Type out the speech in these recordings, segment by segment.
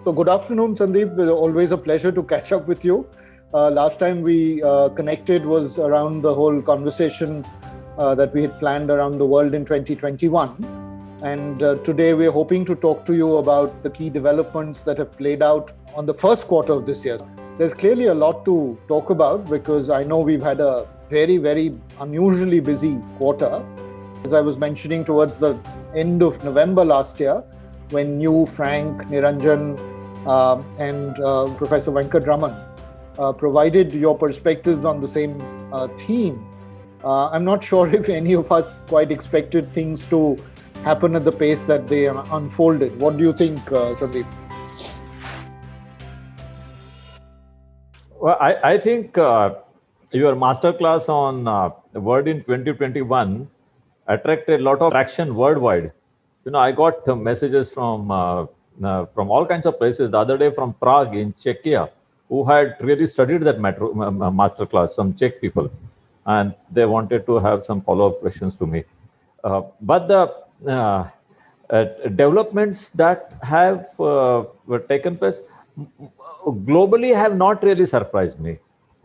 So, good afternoon, Sandeep. Always a pleasure to catch up with you. Last time we connected was around the whole conversation that we had planned around the world in 2021. And today we're hoping to talk to you about the key developments that have played out on the first quarter of this year. There's clearly a lot to talk about because I know we've had a very, very unusually busy quarter. As I was mentioning, towards the end of November last year, when you, Frank, Niranjan, and Professor Venkatraman provided your perspectives on the same theme, I'm not sure if any of us quite expected things to happen at the pace that they unfolded. What do you think, Sandeep? Well, I think your masterclass on Word in 2021 attracted a lot of traction worldwide. I got messages from all kinds of places. The other day from Prague in Czechia, who had really studied that masterclass, some Czech people, and they wanted to have some follow-up questions to me. But the developments that have were taken place globally have not really surprised me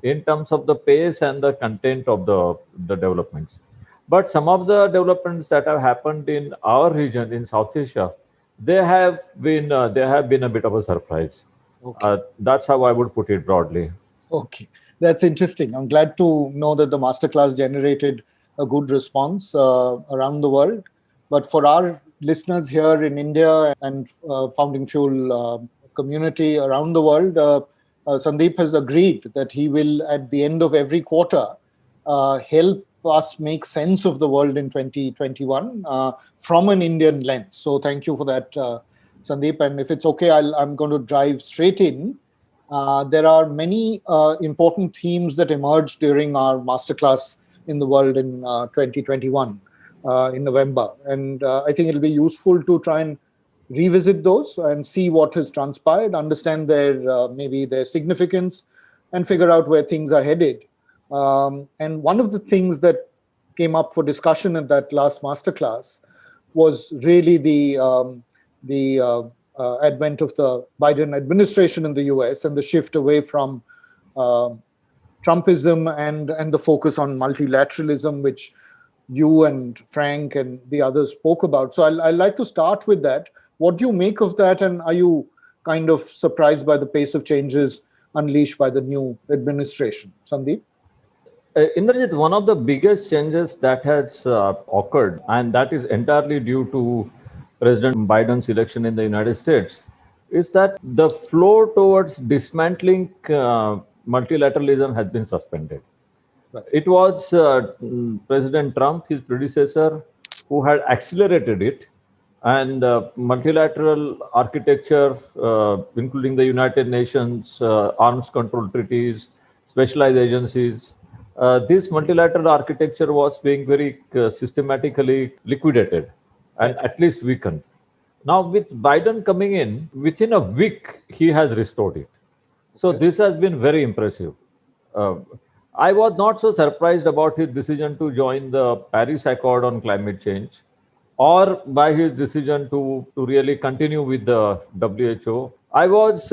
in terms of the pace and the content of the developments. But some of the developments that have happened in our region in South Asia, they have been a bit of a surprise. Okay. That's how I would put it broadly. Okay, that's interesting. I'm glad to know that the masterclass generated a good response around the world. But for our listeners here in India and Founding Fuel community around the world, Sandeep has agreed that he will, at the end of every quarter, help us make sense of the world in 2021 from an Indian lens. So thank you for that, Sandeep. And if it's okay, I'm going to dive straight in. There are many important themes that emerged during our masterclass in the world in 2021 in November. And I think it'll be useful to try and revisit those and see what has transpired, understand maybe their significance, and figure out where things are headed. And one of the things that came up for discussion at that last masterclass was really the advent of the Biden administration in the US and the shift away from Trumpism and the focus on multilateralism, which you and Frank and the others spoke about. So I'd like to start with that. What do you make of that? And are you kind of surprised by the pace of changes unleashed by the new administration? Sandeep? Indrajit, one of the biggest changes that has occurred, and that is entirely due to President Biden's election in the United States, is that the flow towards dismantling multilateralism has been suspended. Right. It was President Trump, his predecessor, who had accelerated it, and multilateral architecture, including the United Nations, arms control treaties, specialized agencies, this multilateral architecture was being very systematically liquidated and at least weakened. Now, with Biden coming in, within a week, he has restored it. So this has been very impressive. I was not so surprised about his decision to join the Paris Accord on climate change, or by his decision to really continue with the WHO. I was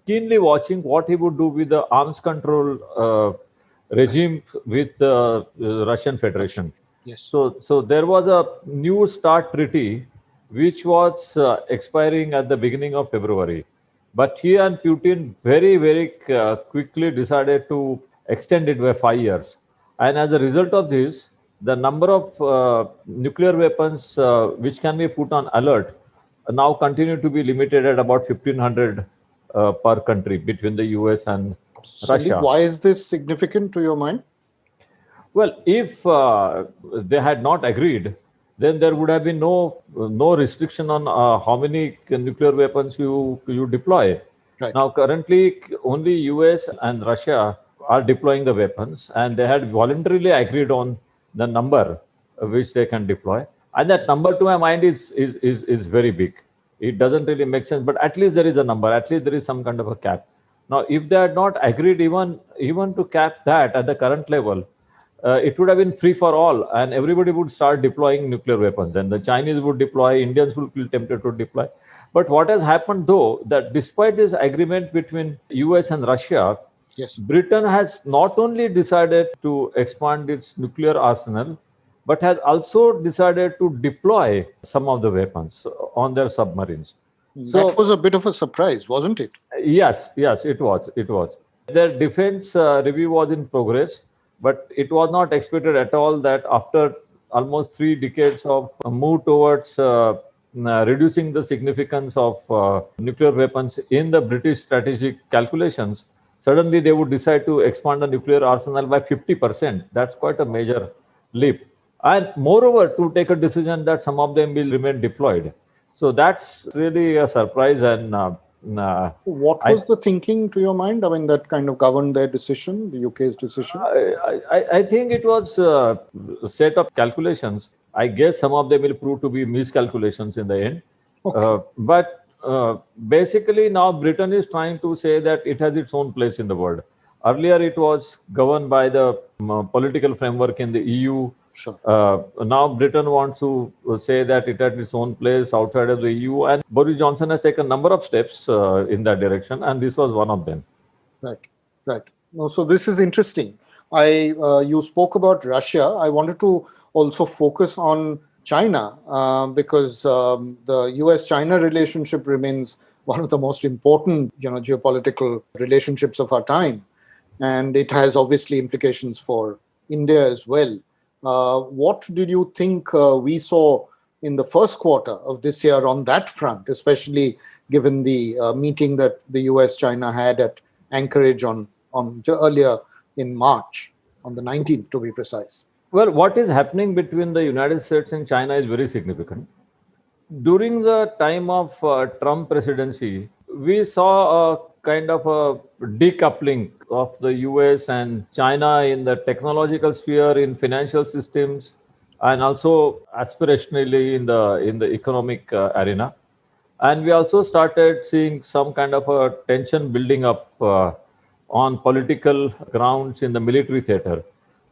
keenly watching what he would do with the arms control regime with the Russian Federation. Yes. So there was a new START treaty which was expiring at the beginning of February. But he and Putin very, very quickly decided to extend it by 5 years. And as a result of this, the number of nuclear weapons which can be put on alert now continue to be limited at about 1,500 per country between the US and Russia. Sandeep, why is this significant to your mind? Well, if they had not agreed, then there would have been no restriction on how many nuclear weapons you deploy. Right. Now, currently, only US and Russia are deploying the weapons, and they had voluntarily agreed on the number which they can deploy. And that number, to my mind, is very big. It doesn't really make sense, but at least there is a number. At least there is some kind of a cap. Now, if they had not agreed even to cap that at the current level, it would have been free for all, and everybody would start deploying nuclear weapons. Then the Chinese would deploy, Indians would feel tempted to deploy. But what has happened, though, that despite this agreement between US and Russia, Yes. Britain has not only decided to expand its nuclear arsenal, but has also decided to deploy some of the weapons on their submarines. That was a bit of a surprise, wasn't it? Yes, it was. It was. Their defense review was in progress, but it was not expected at all that after almost 3 decades of a move towards reducing the significance of nuclear weapons in the British strategic calculations, suddenly they would decide to expand the nuclear arsenal by 50%. That's quite a major leap. And moreover, to take a decision that some of them will remain deployed. So that's really a surprise. And what was the thinking to your mind? I mean, that kind of governed their decision, the UK's decision? I think it was a set of calculations. I guess some of them will prove to be miscalculations in the end. Okay. But basically now Britain is trying to say that it has its own place in the world. Earlier it was governed by the political framework in the EU. Sure. Now Britain wants to say that it has its own place outside of the EU, and Boris Johnson has taken a number of steps in that direction, and this was one of them. Right. No, so this is interesting. You spoke about Russia. I wanted to also focus on China because the US-China relationship remains one of the most important, geopolitical relationships of our time, and it has obviously implications for India as well. What did you think we saw in the first quarter of this year on that front, especially given the meeting that the US-China had at Anchorage on earlier in March, on the 19th to be precise? Well, what is happening between the United States and China is very significant. During the time of Trump presidency, we saw a kind of a decoupling of the US and China in the technological sphere, in financial systems, and also aspirationally in the economic arena. And we also started seeing some kind of a tension building up on political grounds in the military theater.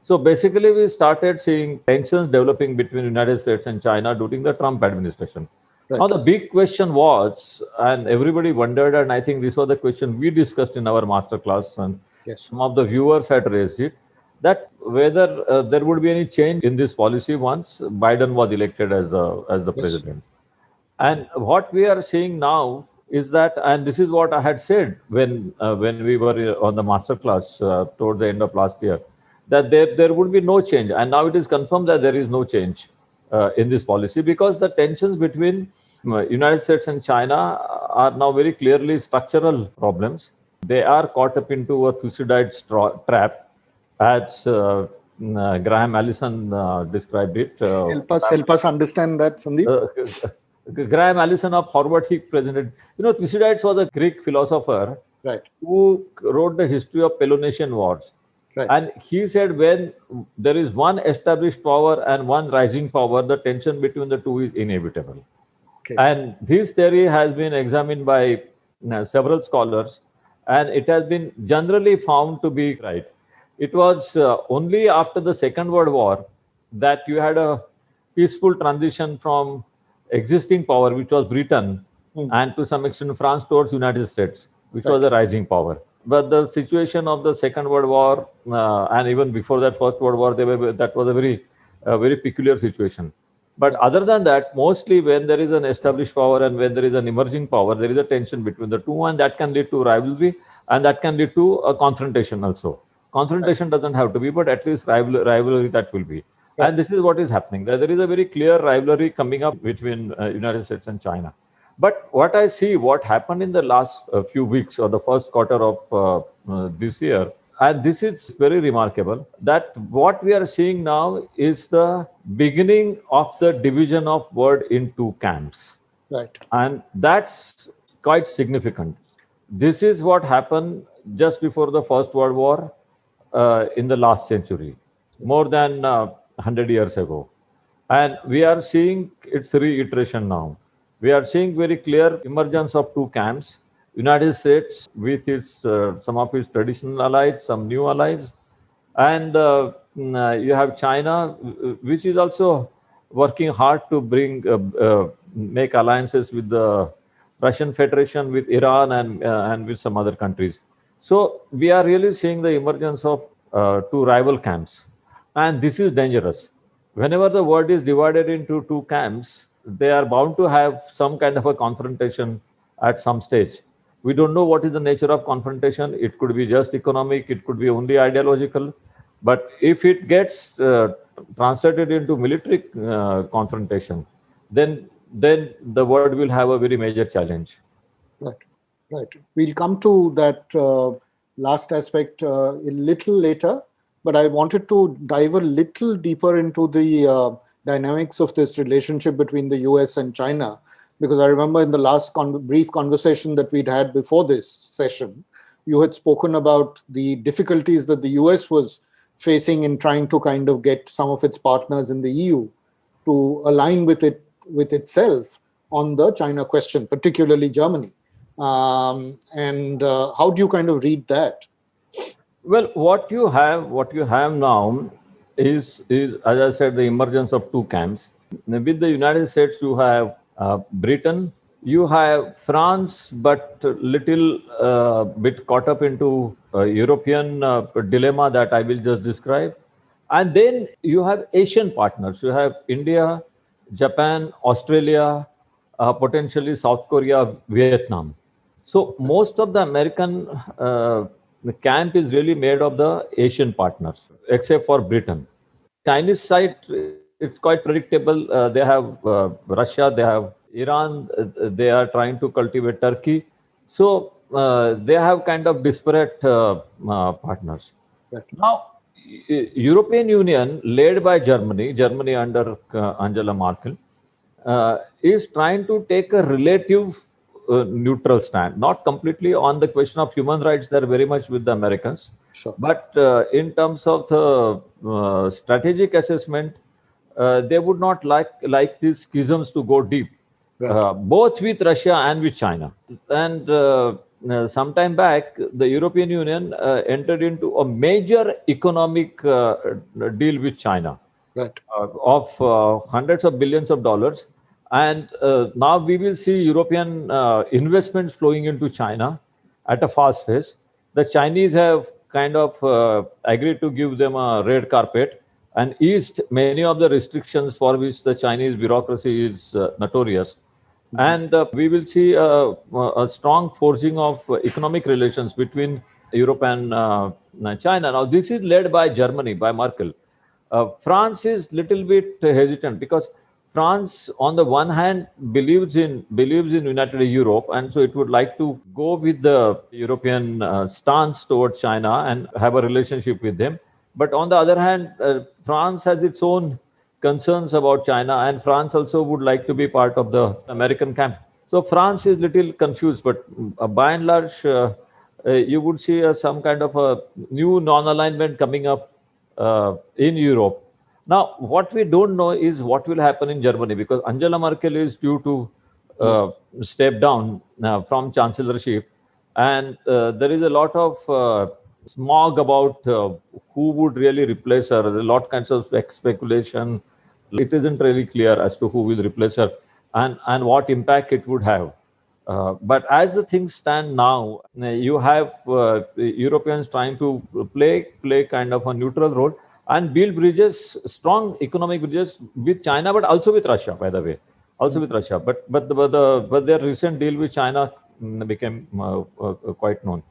So basically, we started seeing tensions developing between the United States and China during the Trump administration. Right. Now, the big question was, and everybody wondered, and I think this was the question we discussed in our masterclass, and some of the viewers had raised it, that whether there would be any change in this policy once Biden was elected as the president. And what we are seeing now is that, and this is what I had said when we were on the masterclass towards the end of last year, that there would be no change. And now it is confirmed that there is no change in this policy, because the tensions between United States and China are now very clearly structural problems. They are caught up into a Thucydides trap, as Graham Allison described it. Help us understand that, Sandeep. Graham Allison of Harvard, he presented. Thucydides was a Greek philosopher, right, who wrote the history of Peloponnesian Wars. Right. And he said when there is one established power and one rising power, the tension between the two is inevitable. Okay. And this theory has been examined by several scholars, and it has been generally found to be right. It was only after the Second World War that you had a peaceful transition from existing power, which was Britain, and to some extent France, towards United States, which was a rising power. But the situation of the Second World War and even before that First World War, that was a very peculiar situation. But other than that, mostly when there is an established power and when there is an emerging power, there is a tension between the two, and that can lead to rivalry, and that can lead to a confrontation also. Confrontation doesn't have to be, but at least rivalry that will be. And this is what is happening. There is a very clear rivalry coming up between United States and China. But what I see, what happened in the last few weeks or the first quarter of this year, and this is very remarkable, that what we are seeing now is the beginning of the division of world in two camps. Right. And that's quite significant. This is what happened just before the First World War in the last century, more than 100 years ago. And we are seeing its reiteration now. We are seeing very clear emergence of two camps. United States with its some of its traditional allies, some new allies, and you have China, which is also working hard to make alliances with the Russian Federation, with Iran, and with some other countries. So we are really seeing the emergence of two rival camps, and this is dangerous. Whenever the world is divided into two camps, they are bound to have some kind of a confrontation at some stage. We don't know what is the nature of confrontation. It could be just economic, it could be only ideological. But if it gets translated into military confrontation, then the world will have a very major challenge. Right, right. We'll come to that last aspect a little later, but I wanted to dive a little deeper into the dynamics of this relationship between the US and China, because I remember in the last brief conversation that we'd had before this session, you had spoken about the difficulties that the US was facing in trying to kind of get some of its partners in the EU to align with itself on the China question, particularly Germany. And how do you kind of read that? Well, what you have now is as I said, the emergence of two camps. With the United States, you have Britain, you have France, but little bit caught up into European dilemma that I will just describe. And then you have Asian partners. You have India, Japan, Australia, potentially South Korea, Vietnam. So most of the American the camp is really made of the Asian partners, except for Britain. Chinese side, it's quite predictable. They have Russia, they have Iran, they are trying to cultivate Turkey. So they have kind of disparate partners. Right. Now, European Union, led by Germany under Angela Merkel, is trying to take a relative neutral stand, not completely on the question of human rights. They're very much with the Americans. Sure. But in terms of the strategic assessment, they would not like these schisms to go deep, Right. both with Russia and with China. And some time back, the European Union entered into a major economic deal with China, Right. of hundreds of billions of dollars. And now we will see European investments flowing into China at a fast pace. The Chinese have kind of agreed to give them a red carpet and eased many of the restrictions for which the Chinese bureaucracy is notorious. And we will see a strong forging of economic relations between Europe and China. Now, this is led by Germany, by Merkel. France is little bit hesitant because France, on the one hand, believes in United Europe, and so it would like to go with the European stance towards China and have a relationship with them. But on the other hand, France has its own concerns about China, and France also would like to be part of the American camp. So France is little confused, but by and large, you would see some kind of a new non-alignment coming up in Europe. Now, what we don't know is what will happen in Germany, because Angela Merkel is due to step down from chancellorship, and there is a lot of smog about who would really replace her. There are a lot kinds of speculation. It isn't really clear as to who will replace her and what impact it would have. But as the things stand now, you have Europeans trying to play kind of a neutral role and build bridges, strong economic bridges with China, but also with Russia, by the way, also with Russia. But their recent deal with China became quite known.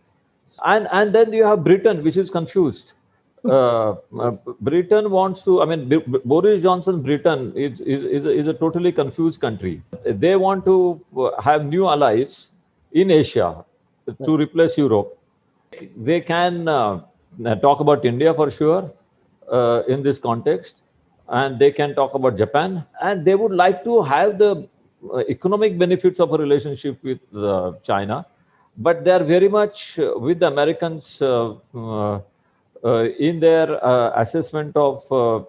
And then you have Britain, which is confused. Britain wants to, I mean, Boris Johnson's Britain is a totally confused country. They want to have new allies in Asia to replace Europe. They can talk about India for sure in this context, and they can talk about Japan, and they would like to have the economic benefits of a relationship with China, but they are very much with the Americans in their assessment of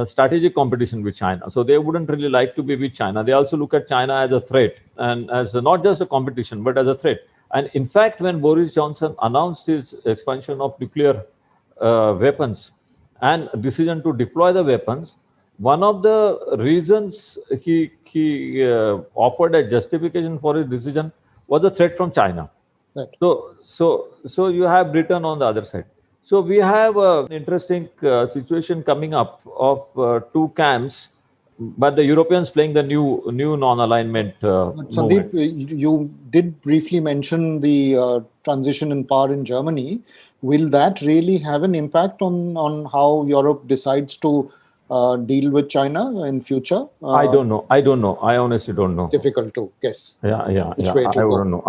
strategic competition with China. So they wouldn't really like to be with China. They also look at China as a threat, and as not just a competition, but as a threat. And in fact, when Boris Johnson announced his expansion of nuclear weapons, and decision to deploy the weapons, one of the reasons he offered a justification for his decision was the threat from China. Right. So you have Britain on the other side. So we have an interesting situation coming up of two camps, but the Europeans playing the new non-alignment Sandeep, movement. you did briefly mention the transition in power in Germany. Will that really have an impact on how Europe decides to deal with China in future? I don't know. I honestly don't know. Difficult to guess. Yeah. Which way to I go. wouldn't know.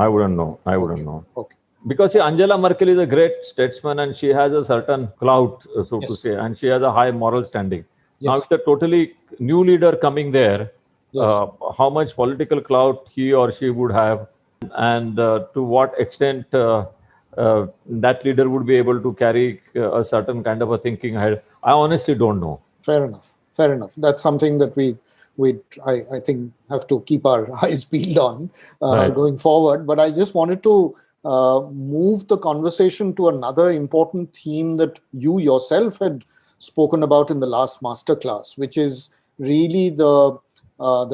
I wouldn't Okay. know. Okay. Because see, Angela Merkel is a great statesman and she has a certain clout, so to Yes. say, and she has a high moral standing. Now, Yes. with a totally new leader coming there, Yes. how much political clout he or she would have, and to what extent that leader would be able to carry a certain kind of a thinking ahead, I honestly don't know. Fair enough. Fair enough. That's something that I think have to keep our eyes peeled on Right. going forward. But I just wanted to move the conversation to another important theme that you yourself had spoken about in the last masterclass, which is really the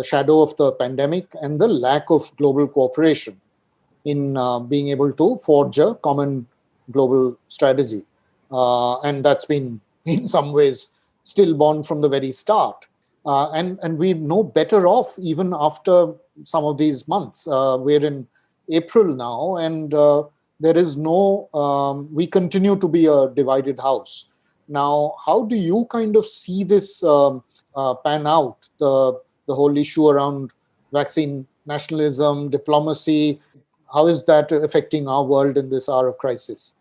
shadow of the pandemic and the lack of global cooperation in being able to forge a common global strategy. And that's been, in some ways, stillborn from the very start. And we're no better off even after some of these months. We're in April now, and there is we continue to be a divided house. Now, how do you kind of see this pan out, the whole issue around vaccine nationalism, diplomacy? How is that affecting our world in this hour of crisis?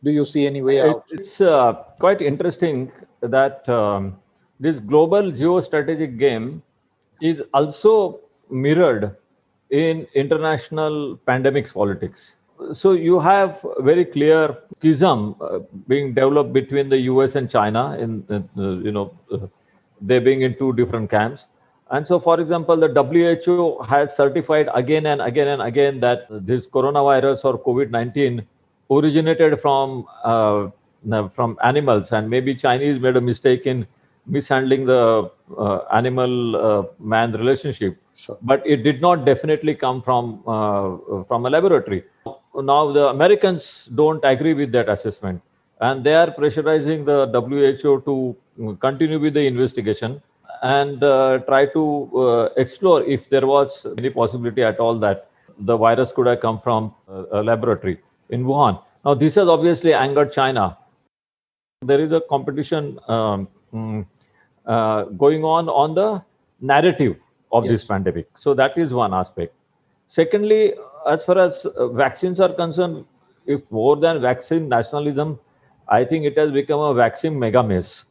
Do you see any way out? It's quite interesting that this global geostrategic game is also mirrored in international pandemics politics. So you have very clear schism being developed between the US and China, they being in two different camps. And so, for example, the WHO has certified again and again and again that this coronavirus or COVID-19 originated from animals, and maybe Chinese made a mistake in mishandling the animal-man relationship. Sure. But it did not definitely come from a laboratory. Now the Americans don't agree with that assessment, and they are pressurizing the WHO to continue with the investigation and try to explore if there was any possibility at all that the virus could have come from a laboratory in Wuhan. Now, this has obviously angered China. There is a competition going on the narrative of this pandemic. So that is one aspect. Secondly, as far as vaccines are concerned, if more than vaccine nationalism, I think it has become a vaccine mega mess.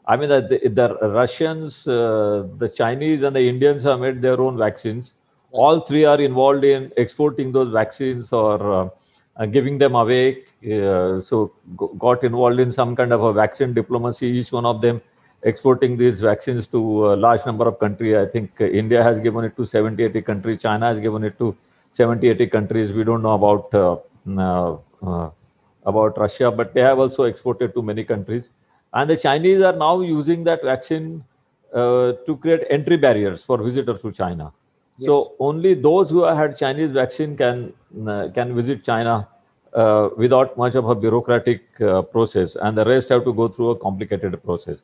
I mean, the Russians, the Chinese, and the Indians have made their own vaccines. All three are involved in exporting those vaccines or giving them away. So got involved in some kind of a vaccine diplomacy, each one of them exporting these vaccines to a large number of countries. I think India has given it to 70, 80 countries. China has given it to 70, 80 countries. We don't know about Russia, but they have also exported to many countries. And the Chinese are now using that vaccine to create entry barriers for visitors to China. Yes. So only those who have had Chinese vaccine can visit China without much of a bureaucratic process, and the rest have to go through a complicated process.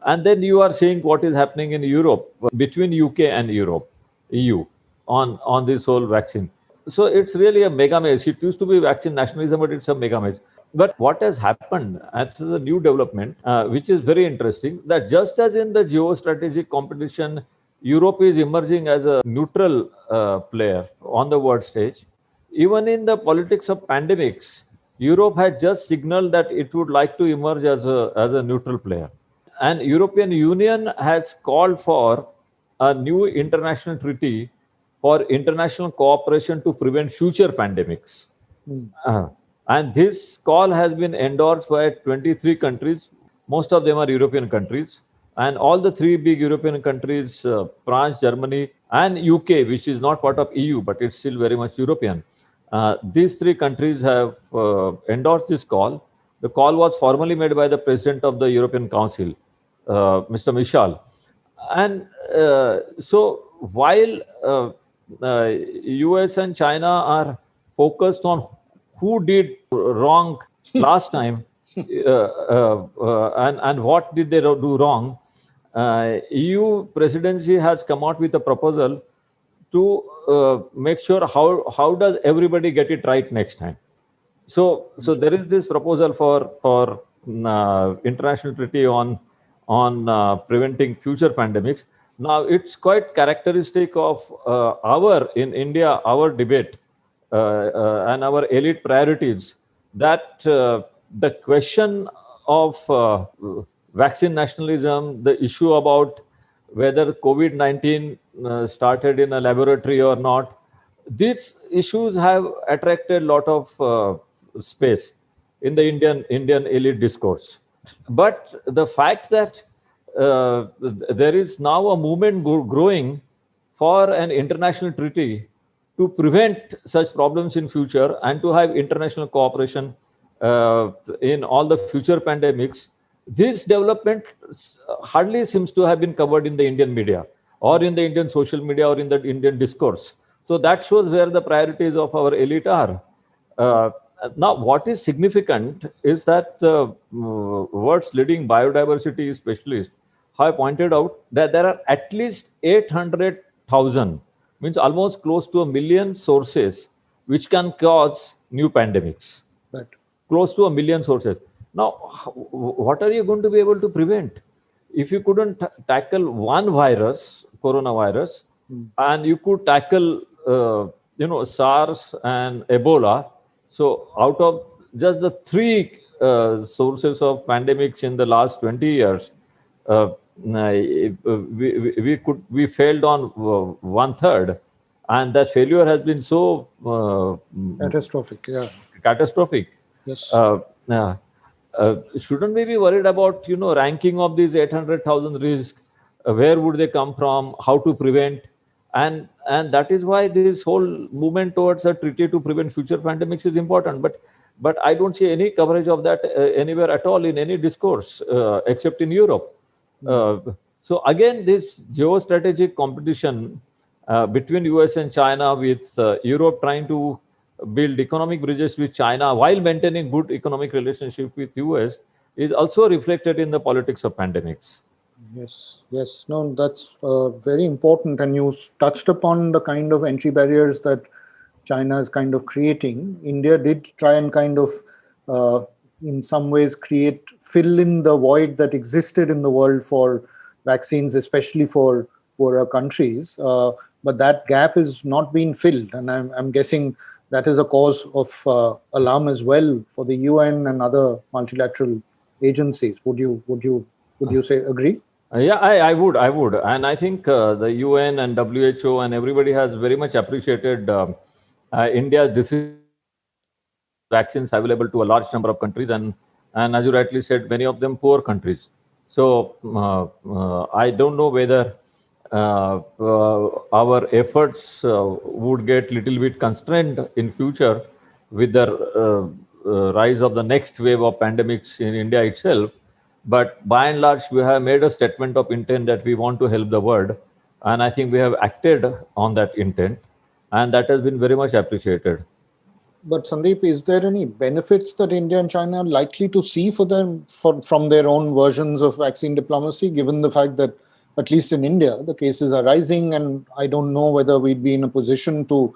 And then you are seeing what is happening in Europe, between UK and EU, on this whole vaccine. So it's really a mega mess. It used to be vaccine nationalism, but it's a mega mess. But what has happened, as a new development, which is very interesting, that just as in the geostrategic competition, Europe is emerging as a neutral player on the world stage. Even in the politics of pandemics, Europe has just signaled that it would like to emerge as a neutral player. And European Union has called for a new international treaty for international cooperation to prevent future pandemics. And this call has been endorsed by 23 countries. Most of them are European countries. And all the three big European countries, France, Germany, and UK, which is not part of EU, but it's still very much European. These three countries have endorsed this call. The call was formally made by the President of the European Council, Mr. Michel. And so while US and China are focused on who did wrong last time and what did they do wrong, EU presidency has come out with a proposal to make sure how does everybody get it right next time. So there is this proposal for international treaty on preventing future pandemics. Now it's quite characteristic of in India our debate and our elite priorities that the question of vaccine nationalism, the issue about whether COVID-19 started in a laboratory or not, these issues have attracted a lot of space in the Indian elite discourse. But the fact that there is now a movement growing for an international treaty to prevent such problems in future and to have international cooperation in all the future pandemics, this development hardly seems to have been covered in the Indian media or in the Indian social media or in the Indian discourse. So that shows where the priorities of our elite are. Now, what is significant is that the world's leading biodiversity specialists have pointed out that there are at least 800,000, means almost close to 1 million sources which can cause new pandemics. Right. Close to 1 million sources. Now, what are you going to be able to prevent? If you couldn't tackle one virus, coronavirus, and you could tackle, SARS and Ebola, so out of just the three sources of pandemics in the last 20 years, we failed on 1/3, and that failure has been so catastrophic. Yeah, catastrophic. Yes. Shouldn't we be worried about ranking of these 800,000 risks? Where would they come from? How to prevent? And that is why this whole movement towards a treaty to prevent future pandemics is important. But I don't see any coverage of that anywhere at all in any discourse, except in Europe. So again, this geostrategic competition between US and China, with Europe trying to build economic bridges with China while maintaining good economic relationship with US, is also reflected in the politics of pandemics. Yes. No, that's very important. And you touched upon the kind of entry barriers that China is kind of creating. India did try and kind of, in some ways, fill in the void that existed in the world for vaccines, especially for poorer countries. But that gap is not being filled. And I'm guessing that is a cause of alarm as well for the UN and other multilateral agencies. Would you say agree? Yeah, I would. And I think the UN and WHO and everybody has very much appreciated India's decision vaccines available to a large number of countries, and as you rightly said, many of them poor countries. So I don't know whether our efforts would get little bit constrained in future with the rise of the next wave of pandemics in India itself. But by and large, we have made a statement of intent that we want to help the world. And I think we have acted on that intent. And that has been very much appreciated. But Sandeep, is there any benefits that India and China are likely to see for them from their own versions of vaccine diplomacy, given the fact that, at least in India, the cases are rising, and I don't know whether we'd be in a position to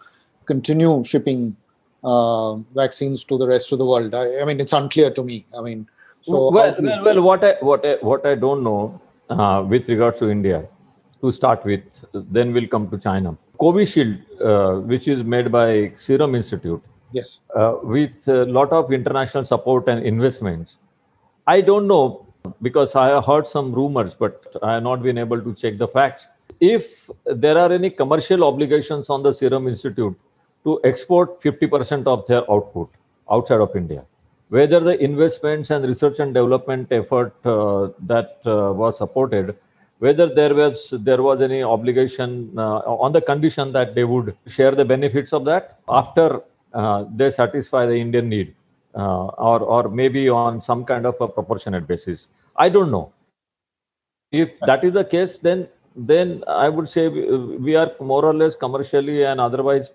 continue shipping vaccines to the rest of the world. I mean, it's unclear to me. I mean, so what I don't know with regards to India, to start with, then we'll come to China. Covishield, which is made by Serum Institute, yes, with a lot of international support and investments. I don't know, because I heard some rumors, but I have not been able to check the facts. If there are any commercial obligations on the Serum Institute to export 50% of their output outside of India, whether the investments and research and development effort that was supported, whether there was any obligation on the condition that they would share the benefits of that after they satisfy the Indian need. or maybe on some kind of a proportionate basis. I don't know. If that is the case, then I would say we are more or less commercially and otherwise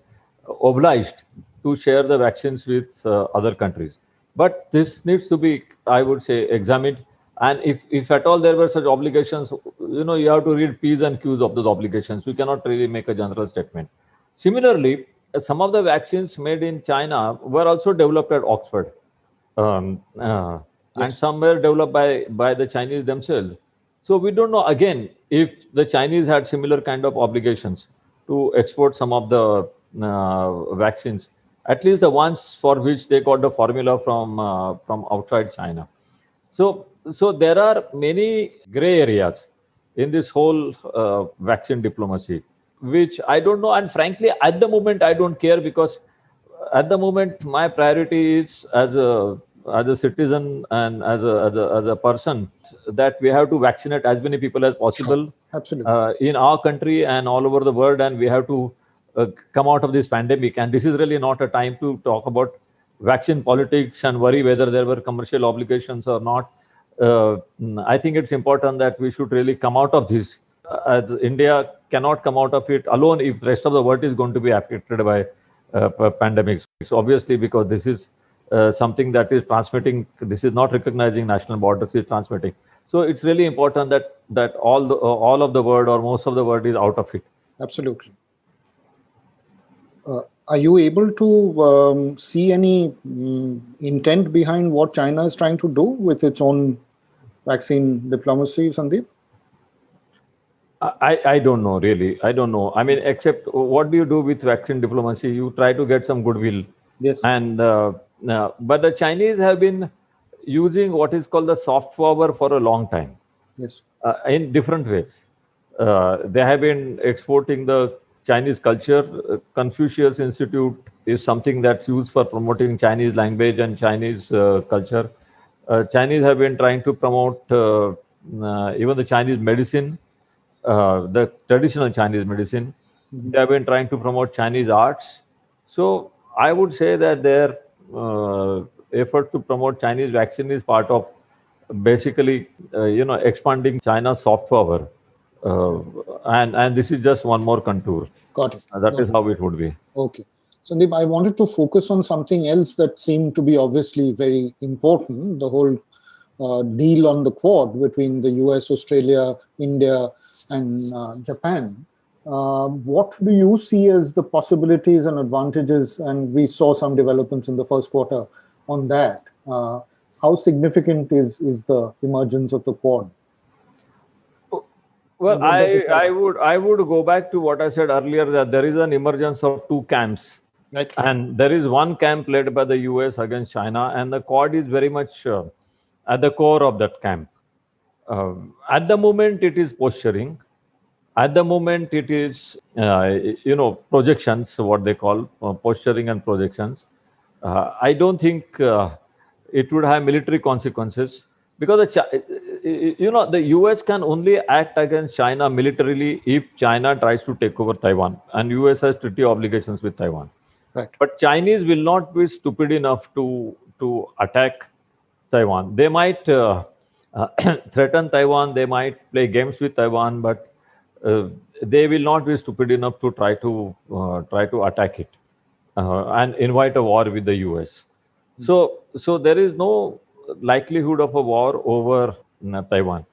obliged to share the vaccines with other countries. But this needs to be, I would say, examined. And if at all there were such obligations, you have to read P's and Q's of those obligations. We cannot really make a general statement. Similarly, some of the vaccines made in China were also developed at Oxford, and some were developed by the Chinese themselves. So we don't know again if the Chinese had similar kind of obligations to export some of the vaccines, at least the ones for which they got the formula from outside China. So there are many gray areas in this whole vaccine diplomacy, which I don't know. And frankly, at the moment, I don't care, because at the moment, my priority is as a citizen and as a person, that we have to vaccinate as many people as possible. Sure. Absolutely. In our country and all over the world, and we have to come out of this pandemic. And this is really not a time to talk about vaccine politics and worry whether there were commercial obligations or not. I think it's important that we should really come out of this. India cannot come out of it alone if the rest of the world is going to be affected by pandemics. Obviously, because this is something that is transmitting. This is not recognizing national borders; it's transmitting. So it's really important that all of the world, or most of the world, is out of it. Absolutely. Are you able to see any intent behind what China is trying to do with its own vaccine diplomacy, Sandeep? I don't know, really. I don't know. I mean, except what do you do with vaccine diplomacy? You try to get some goodwill. Yes. And but the Chinese have been using what is called the soft power for a long time. Yes. In different ways. They have been exporting the Chinese culture. Confucius Institute is something that's used for promoting Chinese language and Chinese culture. Chinese have been trying to promote even the Chinese medicine, the traditional Chinese medicine. Mm-hmm. They have been trying to promote Chinese arts. So I would say that their effort to promote Chinese vaccine is part of basically, expanding China's soft power. And this is just one more contour. Got it. That is how it would be. Okay. Sandeep, I wanted to focus on something else that seemed to be obviously very important, the whole deal on the Quad between the US, Australia, India, and Japan. What do you see as the possibilities and advantages? And we saw some developments in the first quarter on that. How significant is the emergence of the Quad? Well, I would go back to what I said earlier, that there is an emergence of two camps. Right. And there is one camp led by the US against China, and the Quad is very much at the core of that camp. At the moment, it is posturing. At the moment, it is, projections, what they call posturing and projections. I don't think it would have military consequences, because the US can only act against China militarily if China tries to take over Taiwan, and US has treaty obligations with Taiwan. Right. But Chinese will not be stupid enough to attack Taiwan. They might threaten Taiwan. They might play games with Taiwan, but they will not be stupid enough to try to attack it and invite a war with the US. So there is no likelihood of a war over Taiwan.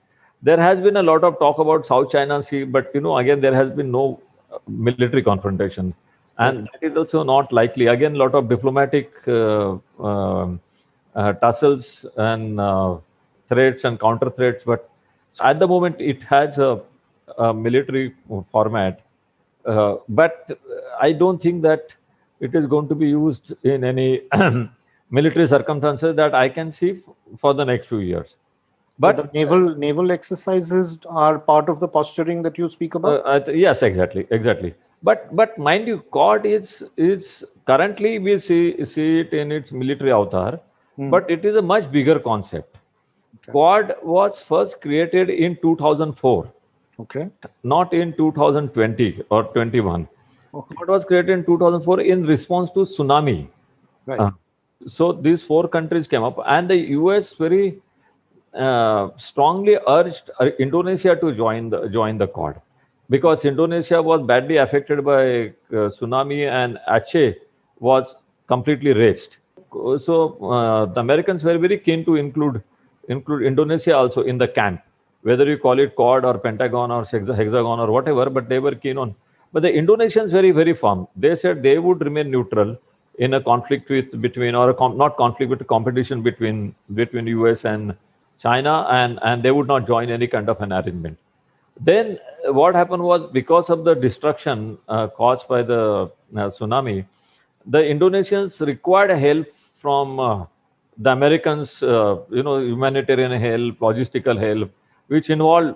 There has been a lot of talk about South China Sea, but again, there has been no military confrontation, and that is also not likely. Again, a lot of diplomatic tussles and threats and counter threats, but at the moment it has a military format. But I don't think that it is going to be used in any military circumstances that I can see for the next few years. But the naval exercises are part of the posturing that you speak about? Yes, exactly. But mind you, Quad is currently we see it in its military avatar, but it is a much bigger concept. Okay. Quad was first created in 2004. Okay. Not in 2020 or 21. Okay. Quad was created in 2004 in response to tsunami. Right. So these four countries came up, and the US very strongly urged Indonesia to join the Quad, because Indonesia was badly affected by tsunami, and Aceh was completely razed. So the Americans were very keen to include Indonesia also in the camp, whether you call it Quad or Pentagon or Hexagon or whatever, but they were keen on. But the Indonesians very firm. They said they would remain neutral in a conflict between, or not conflict, but a competition between US and China, and they would not join any kind of an arrangement. Then what happened was, because of the destruction caused by the tsunami, the Indonesians required help from the Americans, humanitarian help, logistical help, which involved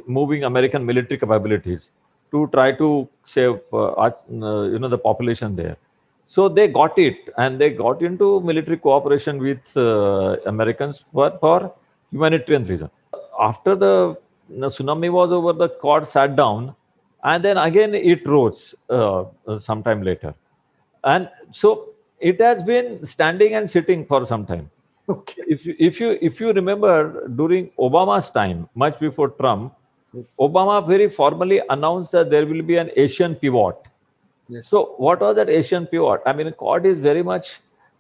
moving American military capabilities to try to save, the population there. So they got it, and they got into military cooperation with Americans for humanitarian reason. After the tsunami was over, the Quad sat down, and then again it rose sometime later, and so it has been standing and sitting for some time. Okay. If you remember, during Obama's time, much before Trump, Yes. Obama very formally announced that there will be an Asian pivot. Yes. So what was that Asian pivot? I mean, Quad is very much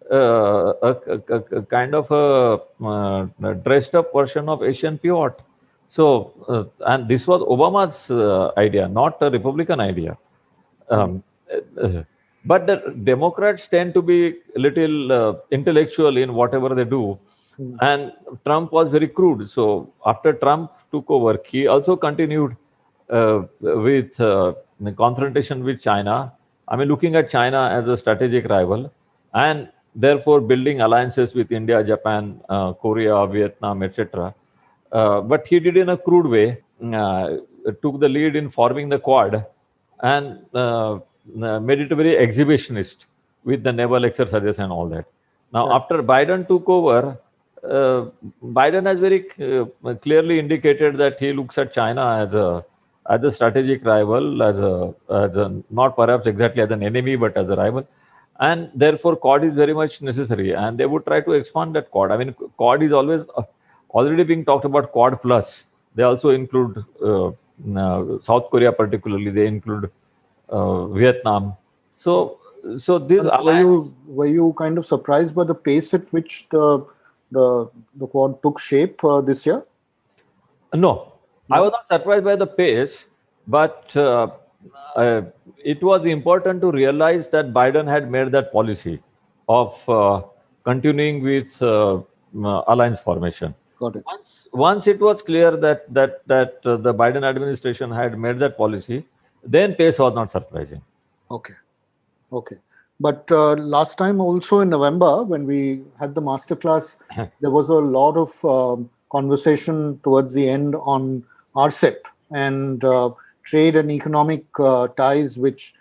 a kind of a dressed up version of Asian pivot. So, and this was Obama's idea, not a Republican idea. Um, uh, but the Democrats tend to be a little intellectual in whatever they do. And Trump was very crude. So after Trump took over, he also continued with the confrontation with China. I mean, looking at China as a strategic rival, and therefore building alliances with India, Japan, Korea, Vietnam, etc. But he did in a crude way, took the lead in forming the Quad, and made it very exhibitionist with the naval exercises and all that. Now, Yeah. after Biden took over, Biden has very clearly indicated that he looks at China as a strategic rival, as a not perhaps exactly as an enemy, but as a rival, and therefore Quad is very much necessary, and they would try to expand that Quad. I mean, Quad is always already being talked about, Quad plus. They also include South Korea, particularly. They include Vietnam. So this Were you kind of surprised by the pace at which the Quad took shape this year? No, I was not surprised by the pace, but it was important to realize that Biden had made that policy of continuing with alliance formation. Got it. Once it was clear that the Biden administration had made that policy, then pace was not surprising. Okay. But last time also in November, when we had the masterclass, there was a lot of conversation towards the end on RCEP and trade and economic ties, which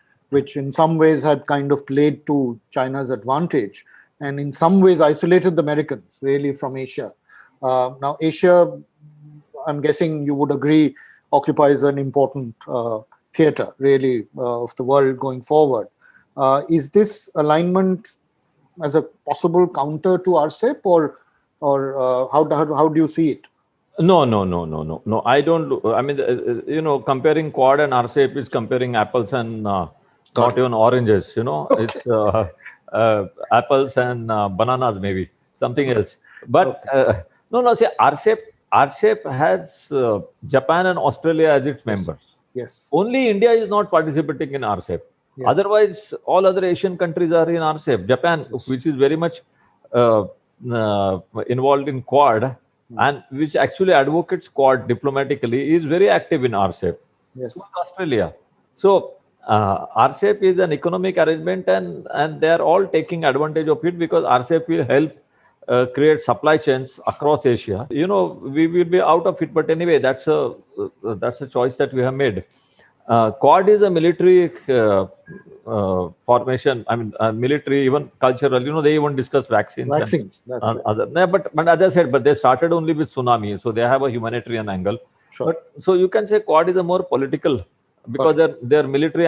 in some ways had kind of played to China's advantage and in some ways isolated the Americans really from Asia. Now, Asia, I'm guessing you would agree, occupies an important theater really of the world going forward. Is this alignment as a possible counter to RCEP, or how do you see it? No. I don't. I mean, comparing Quad and RCEP is comparing apples and not even oranges. Okay. It's apples and bananas, maybe something else. But no. See, RCEP has Japan and Australia as its members. Yes. Only India is not participating in RCEP. Yes. Otherwise, all other Asian countries are in RCEP. Japan, which is very much involved in Quad, and which actually advocates Quad diplomatically, is very active in RCEP. Yes. So is Australia. So RCEP is an economic arrangement, and they are all taking advantage of it, because RCEP will help create supply chains across Asia. We will be out of it, but anyway, that's a choice that we have made. Quad is a military formation. I mean, military, even cultural. They even discuss vaccines. Vaccines. That's right. Other. But as I said, but they started only with tsunami, so they have a humanitarian angle. Sure. But so you can say Quad is a more political, because their military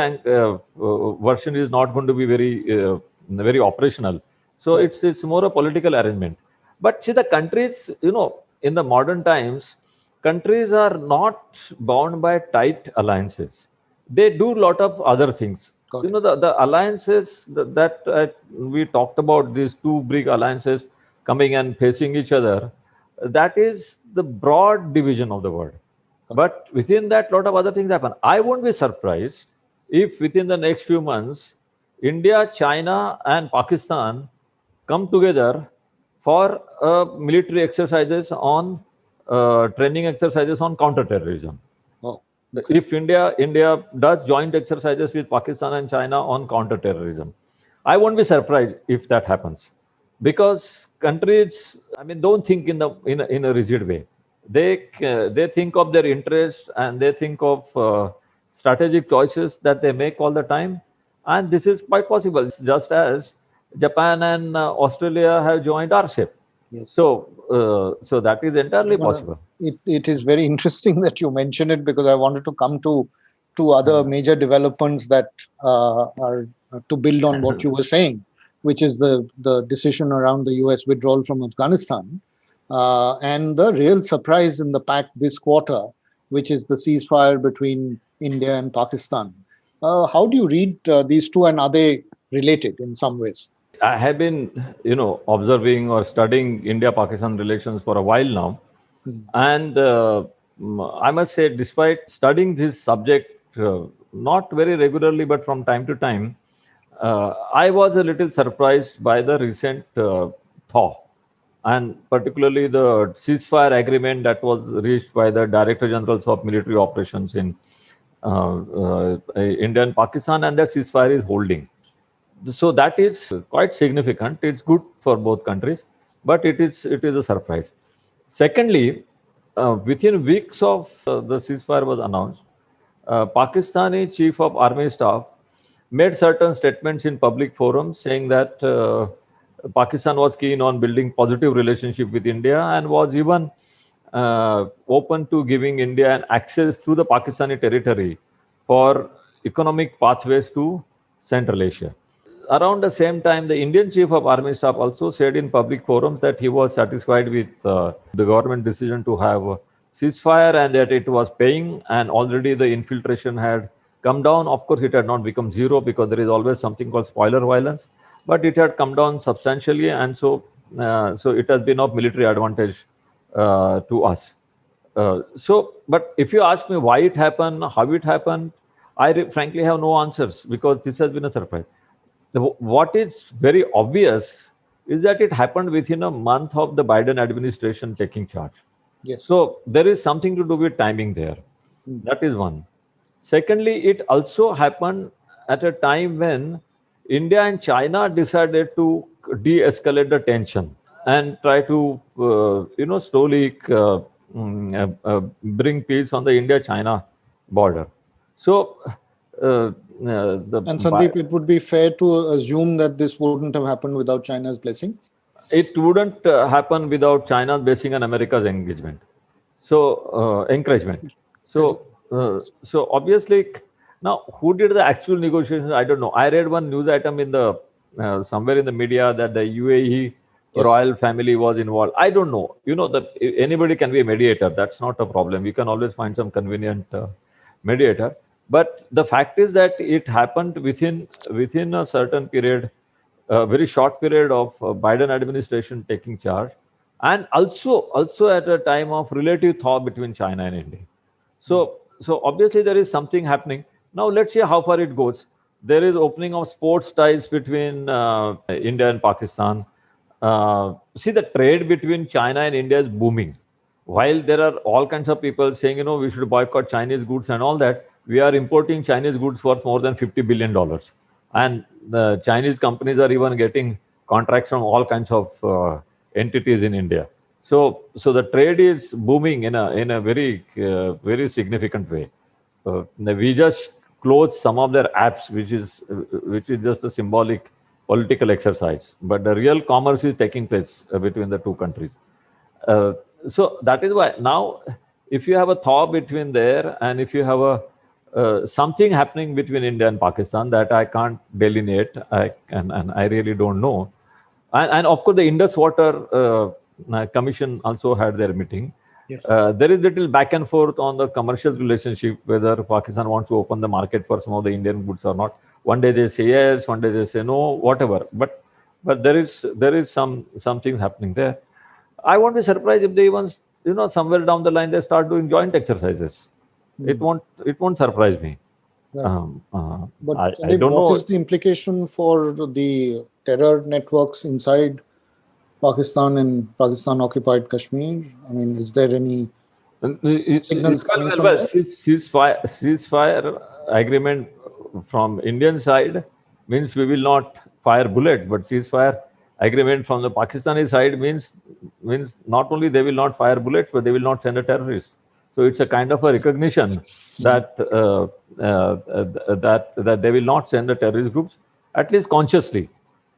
version is not going to be very operational. So Right. it's more a political arrangement. But see, the countries, in the modern times, countries are not bound by tight alliances. They do a lot of other things. Got it. The alliances that we talked about, these two big alliances coming and facing each other, that is the broad division of the world. But within that, lot of other things happen. I won't be surprised if within the next few months, India, China, and Pakistan come together for military exercises on training exercises on counterterrorism. Oh, okay. If India does joint exercises with Pakistan and China on counterterrorism, I won't be surprised if that happens, because countries, I mean, don't think in a rigid way. They think of their interest, and they think of strategic choices that they make all the time, and this is quite possible. It's just as Japan and Australia have joined RCEP. Yes. So that is entirely possible. It is very interesting that you mention it, because I wanted to come to other major developments that are to build on what you were saying, which is the decision around the US withdrawal from Afghanistan, and the real surprise in the pact this quarter, which is the ceasefire between India and Pakistan. How do you read these two, and are they related in some ways? I have been, observing or studying India-Pakistan relations for a while now, and I must say, despite studying this subject not very regularly, but from time to time, I was a little surprised by the recent thaw, and particularly the ceasefire agreement that was reached by the Director Generals of Military Operations in India and Pakistan, and that ceasefire is holding. So that is quite significant. It's good for both countries, but it is a surprise. Secondly, within weeks of the ceasefire was announced, Pakistani Chief of Army Staff made certain statements in public forums saying that Pakistan was keen on building positive relationship with India, and was even open to giving India an access through the Pakistani territory for economic pathways to Central Asia. Around the same time, the Indian Chief of Army Staff also said in public forums that he was satisfied with the government decision to have a ceasefire, and that it was paying, and already the infiltration had come down. Of course, it had not become zero, because there is always something called spoiler violence, but it had come down substantially, and so it has been of military advantage to us. But if you ask me why it happened, how it happened, I frankly have no answers, because this has been a surprise. What is very obvious is that it happened within a month of the Biden administration taking charge. Yes. So there is something to do with timing there. That is one. Secondly, it also happened at a time when India and China decided to de-escalate the tension and try to, slowly bring peace on the India-China border. So, and Sandeep, it would be fair to assume that this wouldn't have happened without China's blessings? It wouldn't happen without China's blessing and America's engagement. So, encouragement. So obviously, now who did the actual negotiations? I don't know. I read one news item in the somewhere in the media that the UAE royal family was involved. I don't know. That anybody can be a mediator. That's not a problem. You can always find some convenient mediator. But the fact is that it happened within a certain period, a very short period of Biden administration taking charge, and also at a time of relative thaw between China and India. So obviously there is something happening. Now let's see how far it goes. There is opening of sports ties between India and Pakistan. See, the trade between China and India is booming. While there are all kinds of people saying, we should boycott Chinese goods and all that, we are importing Chinese goods worth more than $50 billion. And the Chinese companies are even getting contracts from all kinds of entities in India. So the trade is booming in a very very significant way. We just closed some of their apps, which is just a symbolic political exercise. But the real commerce is taking place between the two countries. So that is why now, if you have a thaw between there, and if you have a something happening between India and Pakistan that I can't delineate, and I really don't know. And of course, the Indus Water Commission also had their meeting. Yes. There is little back and forth on the commercial relationship, whether Pakistan wants to open the market for some of the Indian goods or not. One day they say yes, one day they say no, whatever. But there is something happening there. I won't be surprised if they even, somewhere down the line they start doing joint exercises. It won't surprise me. Right. But I Sandeep, don't know. what is the implication for the terror networks inside Pakistan and Pakistan-occupied Kashmir? I mean, is there any signals coming from there? Ceasefire agreement from Indian side means we will not fire bullet, but ceasefire agreement from the Pakistani side means not only they will not fire bullets, but they will not send a terrorist. So it's a kind of a recognition that that they will not send the terrorist groups, at least consciously.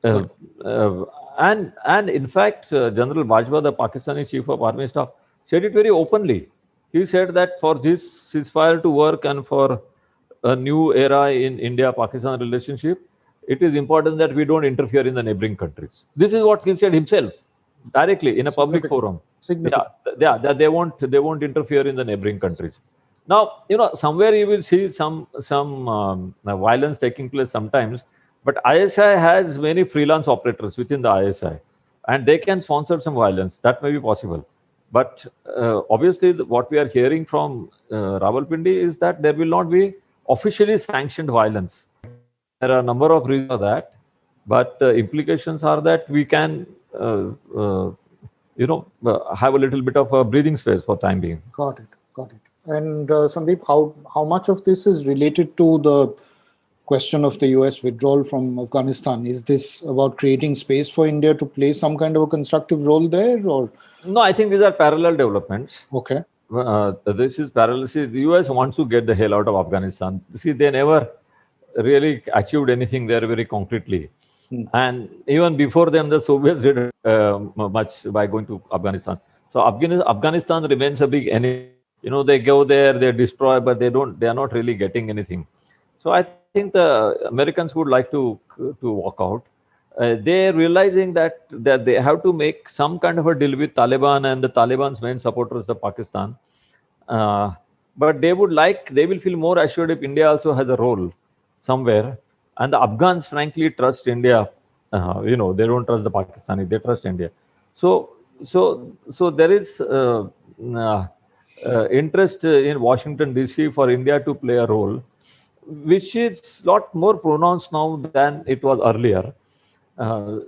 And in fact, General Bajwa, the Pakistani Chief of Army Staff, said it very openly. He said that for this ceasefire to work and for a new era in India-Pakistan relationship, it is important that we don't interfere in the neighboring countries. This is what he said himself, directly in a public forum. Yeah, that they won't interfere in the neighboring countries. Now, somewhere you will see some violence taking place sometimes, but ISI has many freelance operators within the ISI, and they can sponsor some violence. That may be possible. But obviously, what we are hearing from Rawalpindi is that there will not be officially sanctioned violence. There are a number of reasons for that, but implications are that we can, have a little bit of a breathing space for time being. Got it. And Sandeep, how much of this is related to the question of the US withdrawal from Afghanistan? Is this about creating space for India to play some kind of a constructive role there, or? No, I think these are parallel developments. Okay. This is parallel. See, the US wants to get the hell out of Afghanistan. See, they never really achieved anything there very concretely. And even before them, the Soviets did much by going to Afghanistan. So Afghanistan remains a big enemy. They go there, they destroy, but they are not really getting anything. So I think the Americans would like to walk out. They're realizing that they have to make some kind of a deal with Taliban, and the Taliban's main supporters, the Pakistan. But they will feel more assured if India also has a role somewhere. And the Afghans, frankly, trust India. They don't trust the Pakistani; they trust India. So there is interest in Washington DC for India to play a role, which is a lot more pronounced now than it was earlier.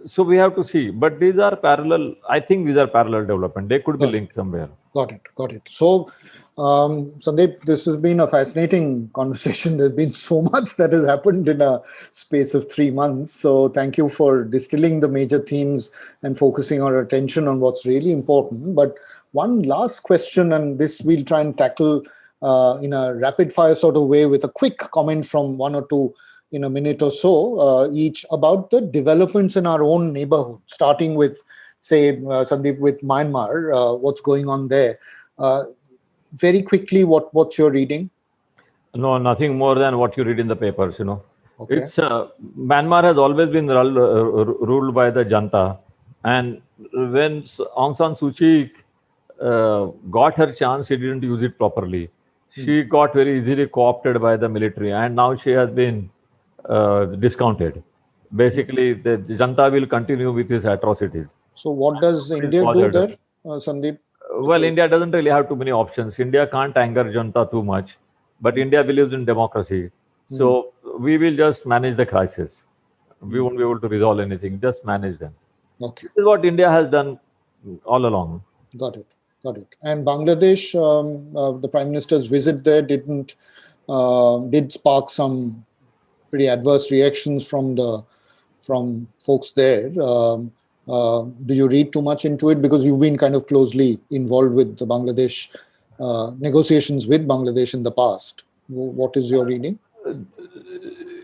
So we have to see. But these are parallel. I think these are parallel development. They could be linked somewhere. Got it. So, Sandeep, this has been a fascinating conversation. There's been so much that has happened in a space of 3 months. So thank you for distilling the major themes and focusing our attention on what's really important. But one last question, and this we'll try and tackle in a rapid fire sort of way with a quick comment from one or two in a minute or so each about the developments in our own neighborhood, starting with, say, Sandeep, with Myanmar, what's going on there. Very quickly, what's your reading? No, nothing more than what you read in the papers, Okay. It's Myanmar has always been ruled by the Janta. And when Aung San Suu Kyi got her chance, she didn't use it properly. She got very easily co-opted by the military, and now she has been discounted. Basically, the Janta will continue with his atrocities. So what does India do there, Sandeep? Well, India doesn't really have too many options. India can't anger Janta too much, but India believes in democracy. So we will just manage the crisis. We won't be able to resolve anything, just manage them. Okay. This is what India has done all along. Got it. And Bangladesh, the Prime Minister's visit there did spark some pretty adverse reactions from folks there. Do you read too much into it? Because you've been kind of closely involved with the Bangladesh negotiations with Bangladesh in the past. What is your reading?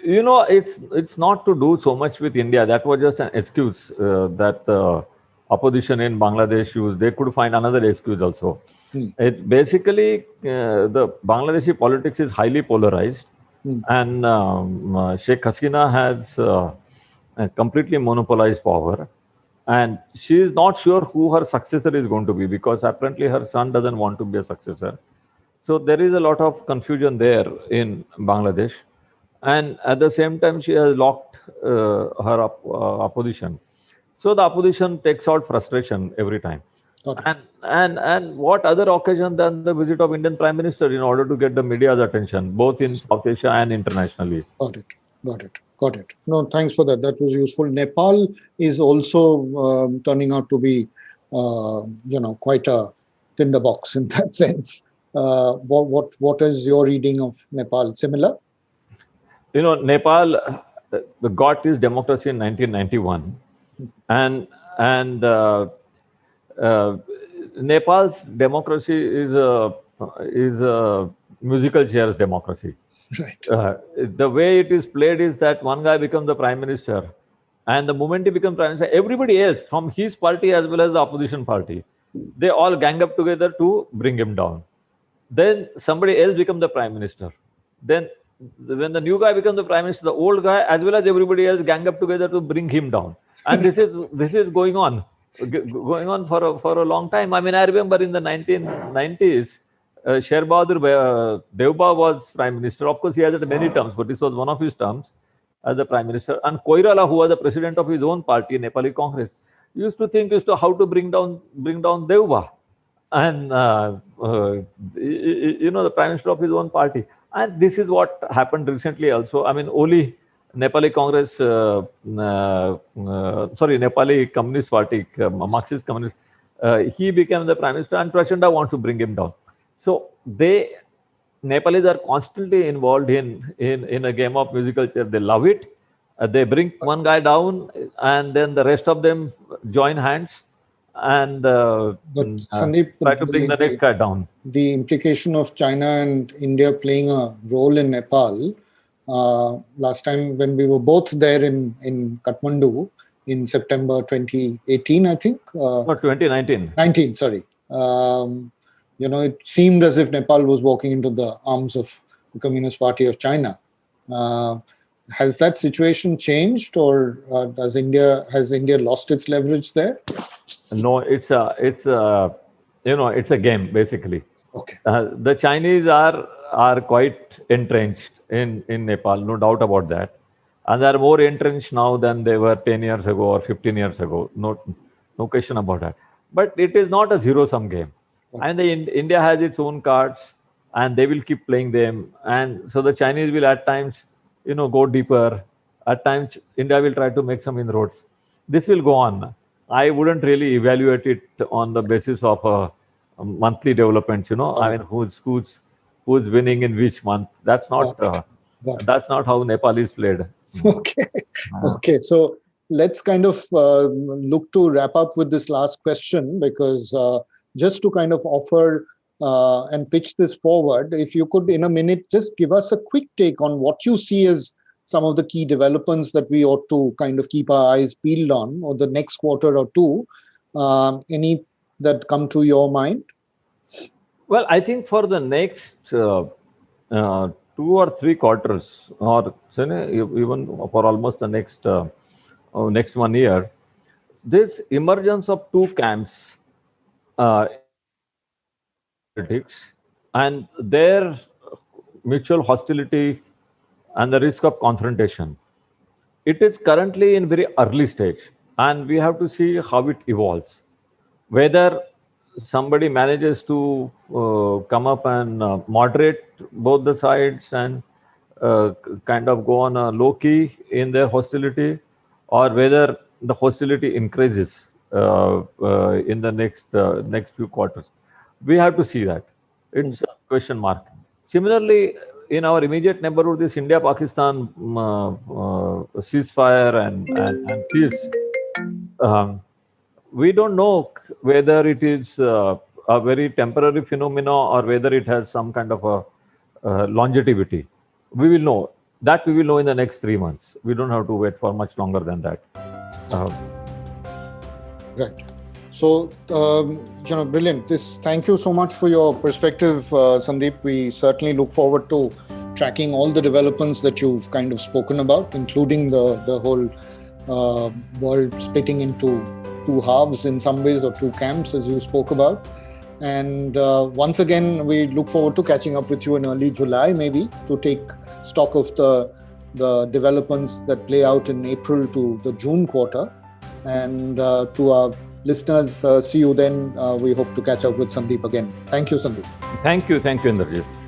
It's not to do so much with India. That was just an excuse that the opposition in Bangladesh used. They could find another excuse also. It basically, the Bangladeshi politics is highly polarized, and Sheikh Hasina has completely monopolized power. and she is not sure who her successor is going to be, because apparently her son doesn't want to be a successor. So there is a lot of confusion there in Bangladesh, and at the same time she has locked her opposition. So the opposition takes out frustration every time. And what other occasion than the visit of Indian Prime Minister in order to get the media's attention, both in South Asia and internationally. Got it. No, thanks for that. That was useful. Nepal is also turning out to be, quite a tinderbox in that sense. What is your reading of Nepal? Similar? Nepal got its democracy in 1991, and Nepal's democracy is a musical chairs democracy. Right. The way it is played is that one guy becomes the prime minister, and the moment he becomes prime minister, everybody else from his party as well as the opposition party, they all gang up together to bring him down. Then somebody else becomes the prime minister. Then when the new guy becomes the prime minister, the old guy as well as everybody else gang up together to bring him down. And this is going on for a long time. I mean, I remember in the 1990s, Sher Bahadur Deuba was prime minister. Of course, he had many terms, but this was one of his terms as the prime minister. And Koirala, who was the president of his own party, Nepali Congress, used to think how to bring down Deuba, and the prime minister of his own party. And this is what happened recently also. I mean, Oli, Nepali Congress, Nepali Communist Party, Marxist Communist, he became the prime minister, and Prachanda wants to bring him down. So Nepalis are constantly involved in a game of musical chairs. They love it. They bring one guy down, and then the rest of them join hands and Sandeep, try to bring the next guy down. The implication of China and India playing a role in Nepal. Last time when we were both there in Kathmandu in September 2018, I think. No, 2019. 19, sorry. It seemed as if Nepal was walking into the arms of the Communist Party of China. Has that situation changed, or has India lost its leverage there? No, it's a game basically. Okay. The Chinese are quite entrenched in Nepal, no doubt about that, and they are more entrenched now than they were 10 years ago or 15 years ago. No question about that. But it is not a zero-sum game. Okay. And India has its own cards, and they will keep playing them. And so the Chinese will at times, go deeper. At times, India will try to make some inroads. This will go on. I wouldn't really evaluate it on the basis of a monthly developments. I mean, who's winning in which month. That's not that's not how Nepal is played. Okay. So let's kind of look to wrap up with this last question, because just to kind of offer and pitch this forward, if you could in a minute just give us a quick take on what you see as some of the key developments that we ought to kind of keep our eyes peeled on over the next quarter or two. Any that come to your mind? Well, I think for the next 2 or 3 quarters, or even for almost the next 1 year, this emergence of 2 camps, politics, and their mutual hostility and the risk of confrontation. It is currently in very early stage, and we have to see how it evolves. Whether somebody manages to come up and moderate both the sides and kind of go on a low key in their hostility, or whether the hostility increases in the next few quarters. We have to see that. It's a question mark. Similarly, in our immediate neighborhood, this India-Pakistan ceasefire and peace, we don't know whether it is a very temporary phenomenon or whether it has some kind of a longevity. We will know. That we will know in the next 3 months. We don't have to wait for much longer than that. Right. So, brilliant. Thank you so much for your perspective, Sandeep. We certainly look forward to tracking all the developments that you've kind of spoken about, including the whole world splitting into two halves in some ways, or two camps, as you spoke about. And once again, we look forward to catching up with you in early July, maybe, to take stock of the developments that play out in April to the June quarter. And to our listeners, see you then. We hope to catch up with Sandeep again. Thank you, Sandeep. Thank you, Indrajit.